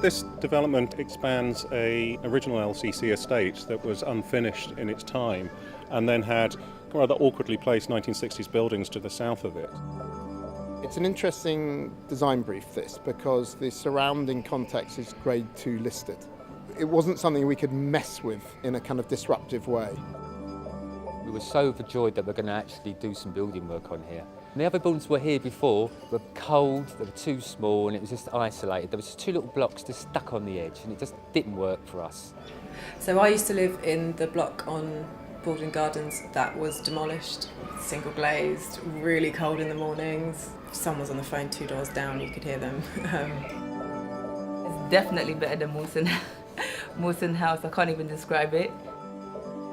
This development expands a original LCC estate that was unfinished in its time and then had rather awkwardly placed 1960s buildings to the south of it. It's an interesting design brief, this, because the surrounding context is Grade 2 listed. It wasn't something we could mess with in a kind of disruptive way. We were so overjoyed that we're going to actually do some building work on here. And the other buildings were here before were cold, they were too small, and it was just isolated. There was just two little blocks just stuck on the edge, and it just didn't work for us. So I used to live in the block on Bourne Gardens that was demolished, single glazed, really cold in the mornings. If someone was on the phone 2 doors down, you could hear them. It's definitely better than Mawson House. I can't even describe it.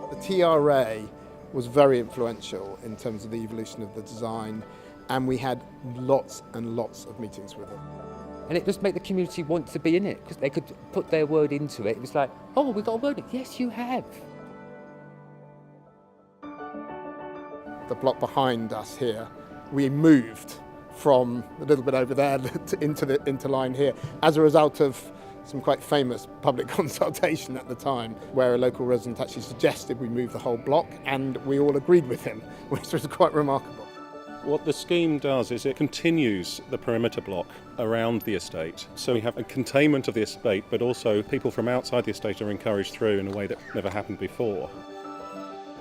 The TRA was very influential in terms of the evolution of the design, and we had lots and lots of meetings with them. And it just made the community want to be in it, because they could put their word into it. It was like, oh, we've got a word in it. Yes, you have. The block behind us here, we moved from a little bit over there into line here as a result of some quite famous public consultation at the time, where a local resident actually suggested we move the whole block, and we all agreed with him, which was quite remarkable. What the scheme does is it continues the perimeter block around the estate. So we have a containment of the estate, but also people from outside the estate are encouraged through in a way that never happened before.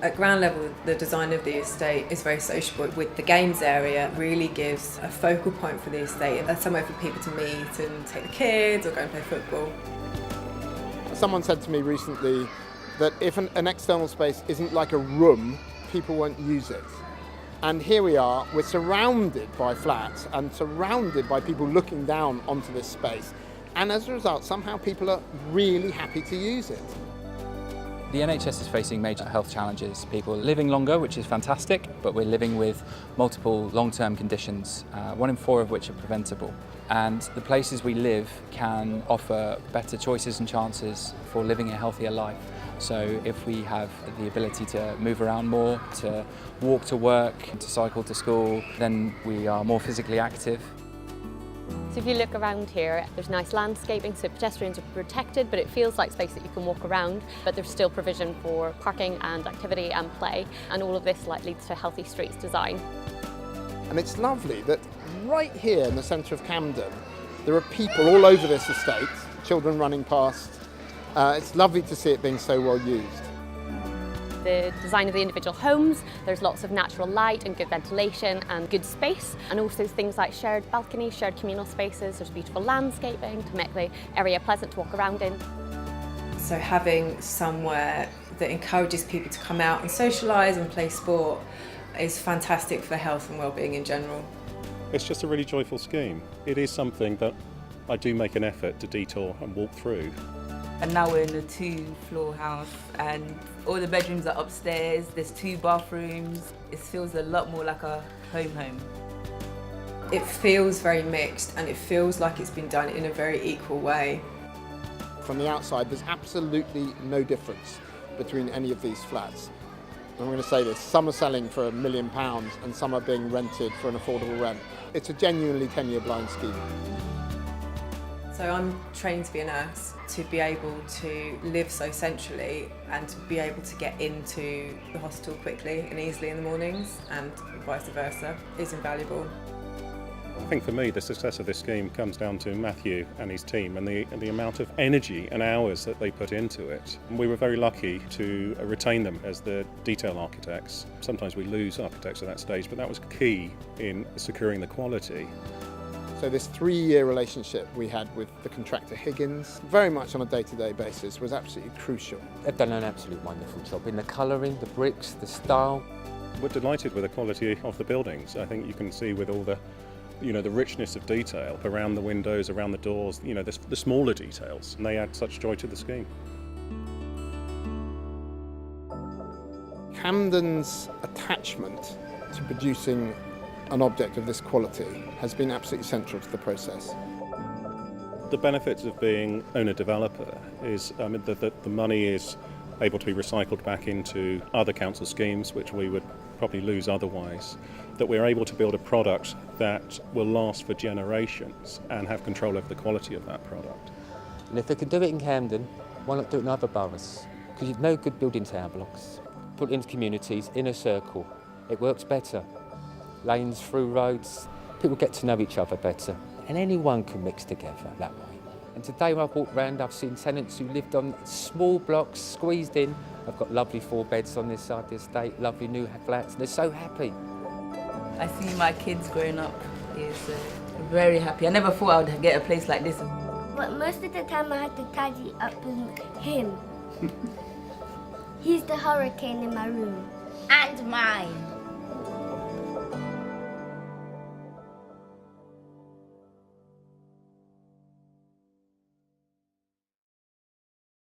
At ground level, the design of the estate is very sociable. With the games area, really gives a focal point for the estate and somewhere for people to meet and take the kids or go and play football. Someone said to me recently that if an external space isn't like a room, people won't use it. And here we are, we're surrounded by flats and surrounded by people looking down onto this space. And as a result, somehow people are really happy to use it. The NHS is facing major health challenges. People are living longer, which is fantastic, but we're living with multiple long-term conditions, 1 in 4 of which are preventable. And the places we live can offer better choices and chances for living a healthier life. So if we have the ability to move around more, to walk to work, to cycle to school, then we are more physically active. So if you look around here, there's nice landscaping, so pedestrians are protected, but it feels like space that you can walk around, but there's still provision for parking and activity and play, and all of this leads to healthy streets design. And it's lovely that right here in the centre of Camden, there are people all over this estate, children running past. It's lovely to see it being so well used. The design of the individual homes, there's lots of natural light and good ventilation and good space, and also things like shared balconies, shared communal spaces. There's beautiful landscaping to make the area pleasant to walk around in. So having somewhere that encourages people to come out and socialise and play sport is fantastic for health and well-being in general. It's just a really joyful scheme. It is something that I do make an effort to detour and walk through. And now we're in a 2-floor house and all the bedrooms are upstairs, there's 2 bathrooms. It feels a lot more like a home. It feels very mixed and it feels like it's been done in a very equal way. From the outside, there's absolutely no difference between any of these flats. I'm going to say this, some are selling for £1 million and some are being rented for an affordable rent. It's a genuinely 10-year blind scheme. So I'm trained to be a nurse, to be able to live so centrally and to be able to get into the hospital quickly and easily in the mornings and vice versa is invaluable. I think for me the success of this scheme comes down to Matthew and his team and the amount of energy and hours that they put into it. And we were very lucky to retain them as the detail architects. Sometimes we lose architects at that stage, but that was key in securing the quality. So this 3-year relationship we had with the contractor Higgins, very much on a day-to-day basis, was absolutely crucial. They've done an absolute wonderful job in the colouring, the bricks, the style. We're delighted with the quality of the buildings. I think you can see with all the the richness of detail around the windows, around the doors, the smaller details, and they add such joy to the scheme. Camden's attachment to producing an object of this quality has been absolutely central to the process. The benefits of being owner-developer is that the money is able to be recycled back into other council schemes, which we would probably lose otherwise, that we're able to build a product that will last for generations and have control over the quality of that product. And if they can do it in Camden, why not do it in other boroughs? Because you've no good building tower blocks. Put it into communities, in a circle. It works better. Lanes through roads, people get to know each other better. And anyone can mix together that way. And today when I've walked around, I've seen tenants who lived on small blocks, squeezed in. I've got lovely 4 beds on this side of the estate, lovely new flats. They're so happy. I see my kids growing up. Is very happy. I never thought I would get a place like this. But most of the time I had to tidy up with him. He's the hurricane in my room. And mine.